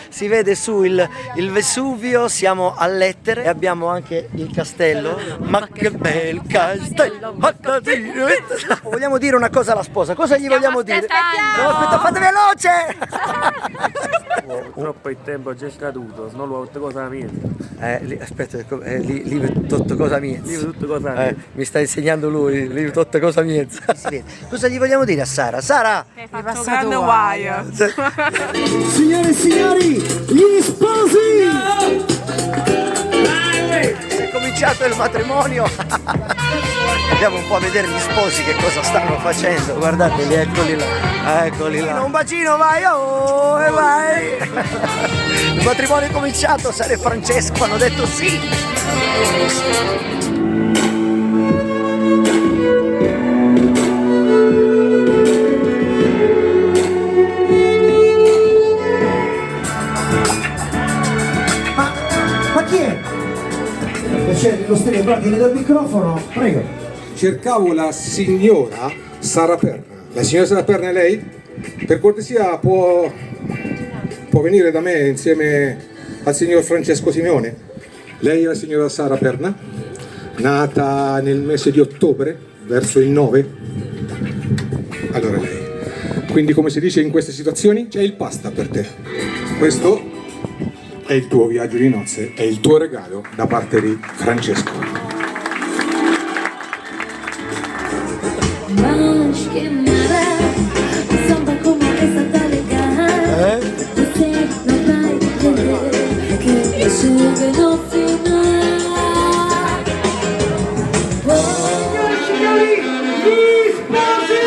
Si vede su il Vesuvio, siamo a Lettere e abbiamo anche il castello. Ma che bel castello! Vogliamo dire una cosa alla sposa, cosa gli vogliamo dire? No, aspetta, fate veloce! Purtroppo il tempo è già scaduto, non lo cosa mia. Aspetta, lì tutto cosa mia. Tutto cosa mia. Mi sta insegnando lui, lì tutto cosa mia. Cosa gli vogliamo dire a Sara? Sara! Hai fatto un grande guaio. Signore e signori, gli sposi! È cominciato il matrimonio. Andiamo un po' a vedere gli sposi che cosa stanno facendo. Guardateli, eccoli là, eccoli là. Un bacino, vai, oh, e vai. Il matrimonio è cominciato, Sara e Francesco hanno detto sì. Ma chi è? Piacere, lo stile, guardi dal microfono, prego. Cercavo la signora Sara Perna. La signora Sara Perna è lei? Per cortesia può venire da me insieme al signor Francesco Simeone? Lei è la signora Sara Perna? Nata nel mese di ottobre, verso il 9? Allora lei. Quindi come si dice in queste situazioni, c'è il pasta per te. Questo è il tuo viaggio di nozze, è il tuo regalo da parte di Francesco. Mas que maravilha, samba como essa tá legal. Você não vai entender que eu chego no final. Signore e signori, gli sposi!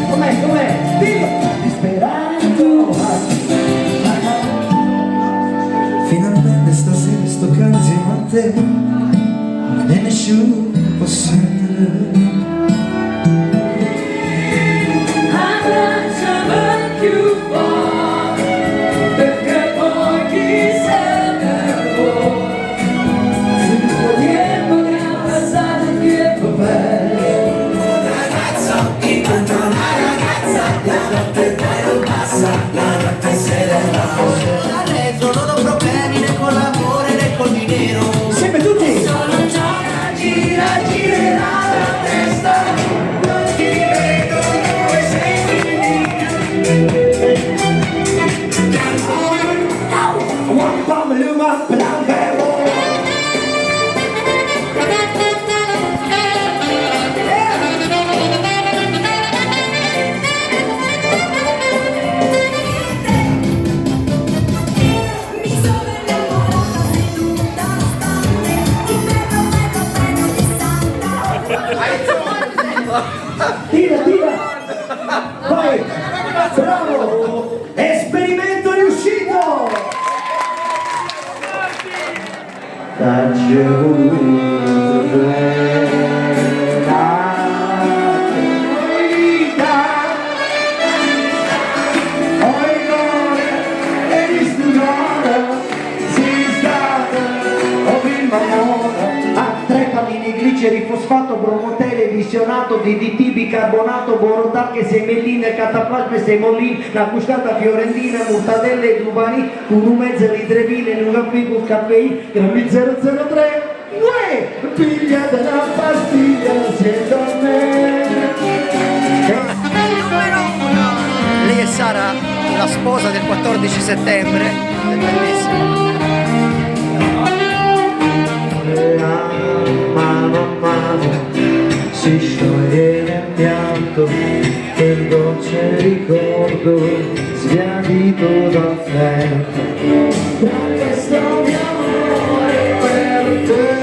Com'è? Dillo! Disperando! Finalmente stasera sto caro insieme a te e nessuno può sentire. Abbracciami più forte perché poi chi se ne può. Il tempo che ha passato il tempo bello. Non ho problemi né con l'amore né col dinero. Insieme tutti! Solo gioca, girerà la testa. Non ti vedo dove sei finita. One palm luma blanco. Tira! Vai! Bravo! Esperimento riuscito! Fosfato, bromotele, visionato, DDT, bicarbonato, borotarche, semelline, cataplasme, semolin, la cuscata fiorentina, mortadelle, dubani, un mezzo litrevile, nugaficus, caffein, grammi 003, uè, piglia della pastiglia, siendo a me. Lei è Sara, la sposa del 14 settembre, è bellissimo. Mano a mano si sciogliere pianto del dolce ricordo sbiadito dal freddo da questo mio amore per te.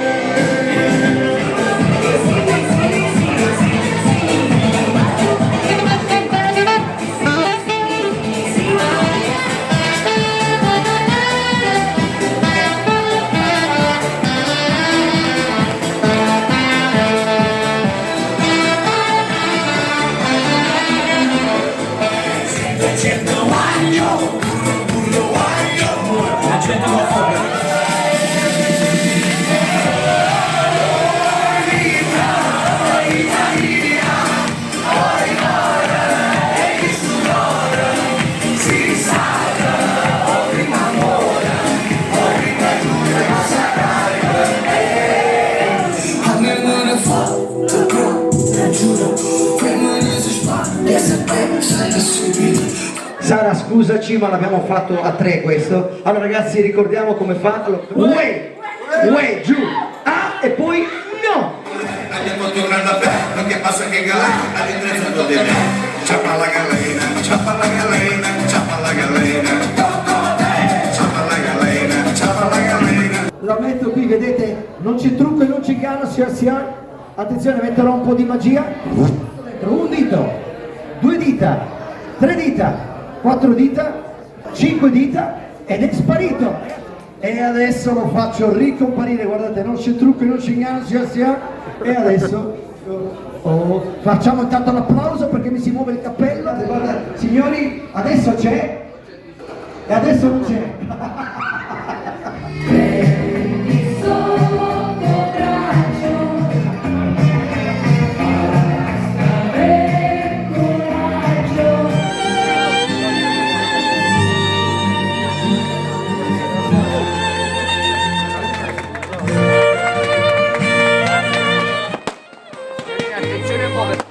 Sara, scusaci, ma l'abbiamo fatto a 3 questo. Allora ragazzi, ricordiamo come fa. Allora, uè, giù, ah, e poi no. Andiamo tornando a perro, che passa che galà, all'interno di me. Ciappa la galena, ciappa la galena, ciappa la galena. Ciappa la galena, ciappa la galena. La metto qui, vedete, non c'è trucco e non c'è inganno, attenzione, metterò un po' di magia. Un dito, 2 dita, 3 dita, 4 dita, 5 dita ed è sparito. E adesso lo faccio ricomparire, guardate, non c'è trucco e non c'è inganno, e adesso facciamo intanto l'applauso perché mi si muove il cappello. Guarda, signori, adesso c'è e adesso non c'è. Attenzione un po'